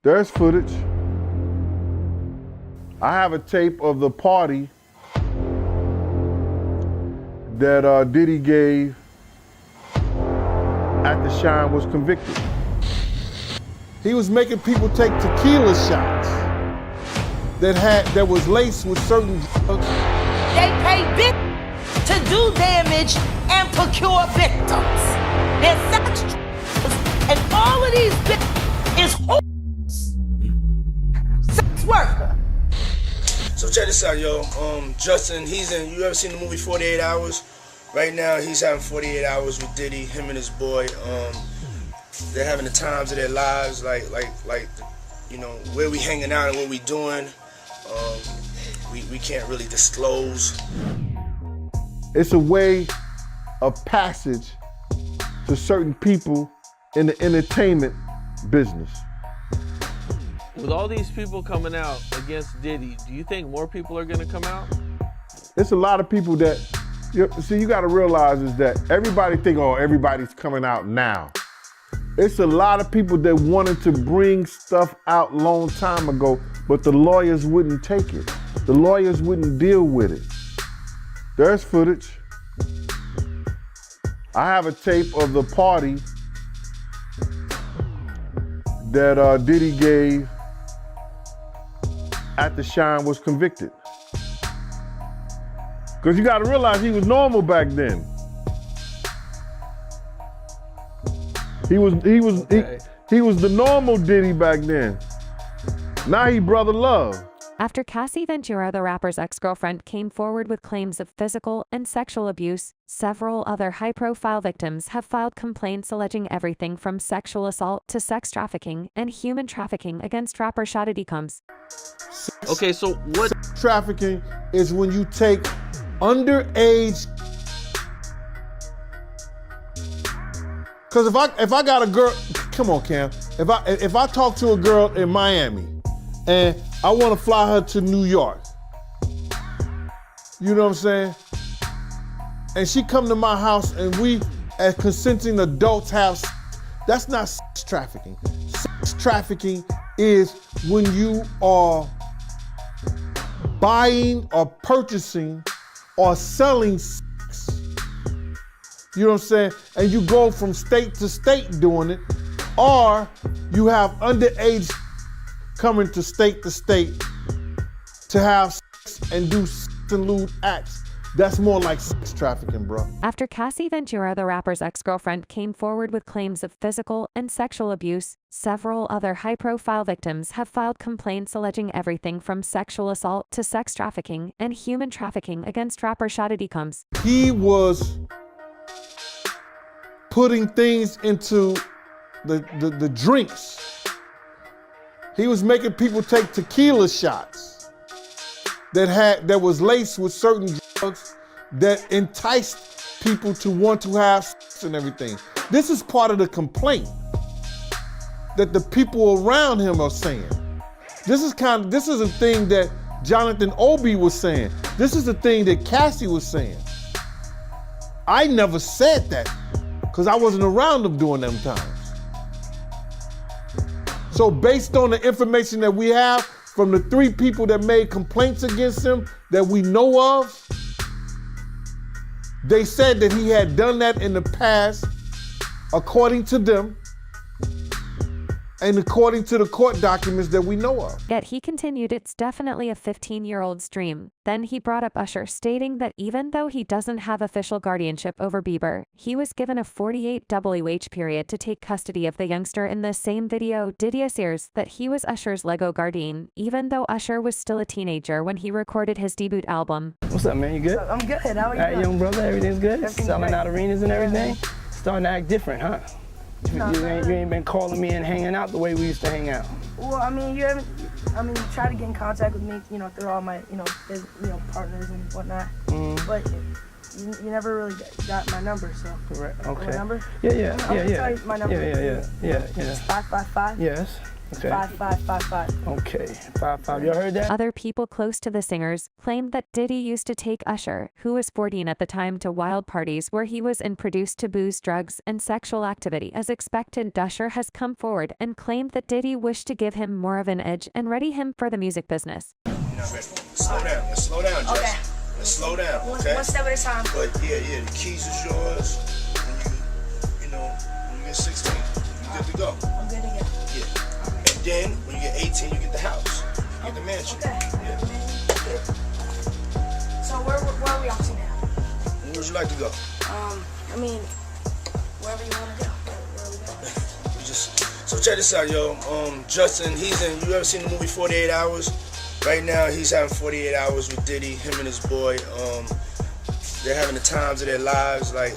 There's footage. I have a tape of the party that Diddy gave after Shine was convicted. He was making people take tequila shots that was laced with certain drugs. They pay big to do damage and procure victims. They're sex traffickers, and all of these bitches is whores. Sex worker. So check this out, yo. Justin, you ever seen the movie 48 Hours? Right now, he's having 48 hours with Diddy, him and his boy. They're having the times of their lives, like, you know, where we hanging out and what we doing. We can't really disclose. It's a way of passage to certain people in the entertainment business. With all these people coming out against Diddy, do you think more people are gonna come out? It's a lot of people that, you gotta realize is that everybody think, oh, everybody's coming out now. It's a lot of people that wanted to bring stuff out long time ago, but the lawyers wouldn't take it. The lawyers wouldn't deal with it. There's footage. I have a tape of the party that Diddy gave after Shine was convicted. Because you gotta realize he was normal back then. He was the normal Diddy back then. Now he brother love. After Cassie Ventura, the rapper's ex-girlfriend, came forward with claims of physical and sexual abuse, several other high-profile victims have filed complaints alleging everything from sexual assault to sex trafficking and human trafficking against rapper Diddy. Okay, so what? Sex trafficking is when you take underage. Cause if I got a girl, come on, Cam. If I talk to a girl in Miami and I want to fly her to New York, you know what I'm saying? And she come to my house and we, as consenting adults, have sex, that's not sex trafficking. Sex trafficking is when you are buying or purchasing or selling sex. You know what I'm saying? And you go from state to state doing it, or you have underage coming to state to have sex and do sex and lewd acts. That's more like sex trafficking, bro. After Cassie Ventura, the rapper's ex-girlfriend, came forward with claims of physical and sexual abuse, several other high-profile victims have filed complaints alleging everything from sexual assault to sex trafficking and human trafficking against rapper Diddy. He was putting things into the drinks. He was making people take tequila shots that was laced with certain drugs that enticed people to want to have sex and everything. This is part of the complaint that the people around him are saying. This is a thing that Jonathan Obi was saying. This is the thing that Cassie was saying. I never said that because I wasn't around them during them times. So based on the information that we have from the 3 people that made complaints against him that we know of, they said that he had done that in the past, according to them, and according to the court documents that we know of. Yet he continued, "It's definitely a 15-year-old's dream." Then he brought up Usher, stating that even though he doesn't have official guardianship over Bieber, he was given a 48-WH period to take custody of the youngster. In the same video, Diddy asserts that he was Usher's Lego guardian, even though Usher was still a teenager when he recorded his debut album. What's up, man? You good? I'm good. How are you? All right, young brother, everything's good? Everything's Selling great. out arenas and everything? Starting to act different, huh? You ain't been calling me and hanging out the way we used to hang out. Well, I mean, you tried to get in contact with me, through all my, partners and whatnot. But you never really got my number, so. Correct. Okay. My number? Yeah. I'll tell you my number. Yeah. It's 555. Yes. Okay. 5'5", 5'5". Okay, 5'5". You heard that? Other people close to the singers claimed that Diddy used to take Usher, who was 14 at the time, to wild parties where he was introduced to booze, drugs, and sexual activity. As expected, Usher has come forward and claimed that Diddy wished to give him more of an edge and ready him for the music business. You're not ready. Slow down. Let's slow down, Justin. Okay. Let's slow down, okay? One step at a time. But yeah, the keys is yours. When you get 16, you're good to go. I'm good to go. Yeah. And then when you get 18, you get the house. You get the mansion. Okay. Yeah. Okay. So where are we off to now? Where would you like to go? I mean, wherever you want to go. Where are we going? So check this out, yo. Justin, you ever seen the movie 48 Hours? Right now, he's having 48 hours with Diddy, him and his boy. They're having the times of their lives, like,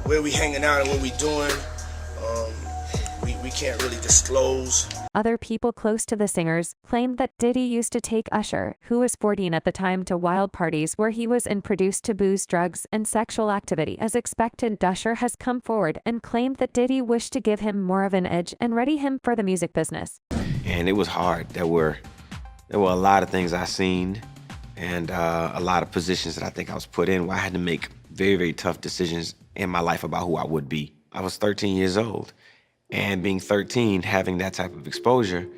where we hanging out and what we doing. We can't really disclose. Other people close to the singers claimed that Diddy used to take Usher, who was 14 at the time, to wild parties where he was introduced to booze, drugs, and sexual activity. As expected, Usher has come forward and claimed that Diddy wished to give him more of an edge and ready him for the music business. And it was hard. There were a lot of things I seen and a lot of positions that I think I was put in where I had to make very, very tough decisions in my life about who I would be. I was 13 years old, and being 13, having that type of exposure,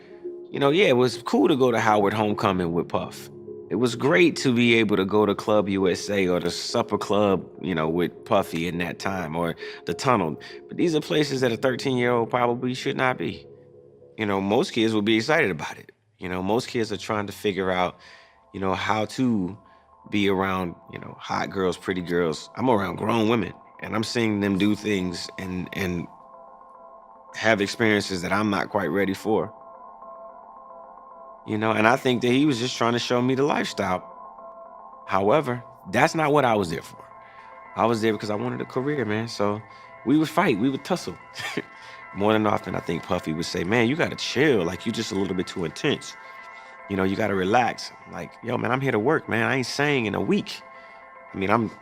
it was cool to go to Howard Homecoming with Puff. It was great to be able to go to Club USA or the Supper Club, with Puffy in that time, or the Tunnel. But these are places that a 13-year-old probably should not be. Most kids would be excited about it. Most kids are trying to figure out, how to be around, hot girls, pretty girls. I'm around grown women, and I'm seeing them do things and have experiences that I'm not quite ready for. And I think that he was just trying to show me the lifestyle. However, that's not what I was there for. I was there because I wanted a career, man. So we would fight, we would tussle. More than often, I think Puffy would say, man, you gotta chill. Like, you just a little bit too intense. You gotta relax. Like, yo, man, I'm here to work, man. I ain't sang in a week. I'm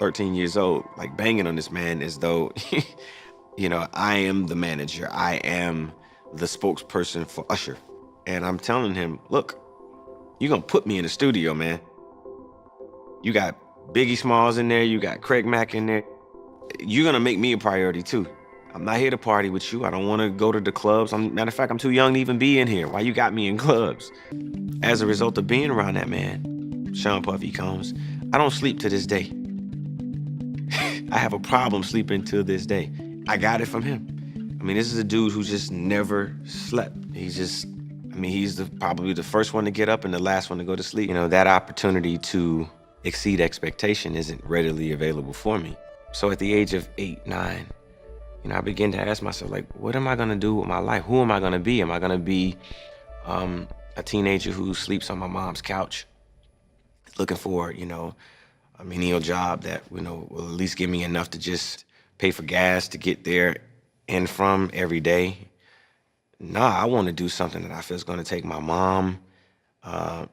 13 years old, like banging on this man as though, I am the manager. I am the spokesperson for Usher. And I'm telling him, look, you're gonna put me in the studio, man. You got Biggie Smalls in there. You got Craig Mack in there. You're gonna make me a priority too. I'm not here to party with you. I don't want to go to the clubs. Matter of fact, I'm too young to even be in here. Why you got me in clubs? As a result of being around that man, Sean Puffy Combs, I don't sleep to this day. I have a problem sleeping to this day. I got it from him. This is a dude who just never slept. He's probably the first one to get up and the last one to go to sleep. That opportunity to exceed expectation isn't readily available for me. So at the age of 8, 9, I began to ask myself, like, what am I gonna do with my life? Who am I gonna be? Am I gonna be a teenager who sleeps on my mom's couch, looking for, a menial job that, will at least give me enough to just pay for gas to get there and from every day? Nah, I want to do something that I feel is going to take my mom out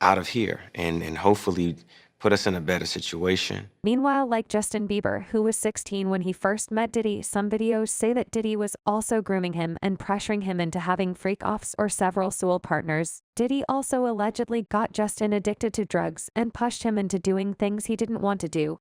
of here and hopefully put us in a better situation. Meanwhile, like Justin Bieber, who was 16 when he first met Diddy, some videos say that Diddy was also grooming him and pressuring him into having freak-offs or several soul partners. Diddy also allegedly got Justin addicted to drugs and pushed him into doing things he didn't want to do.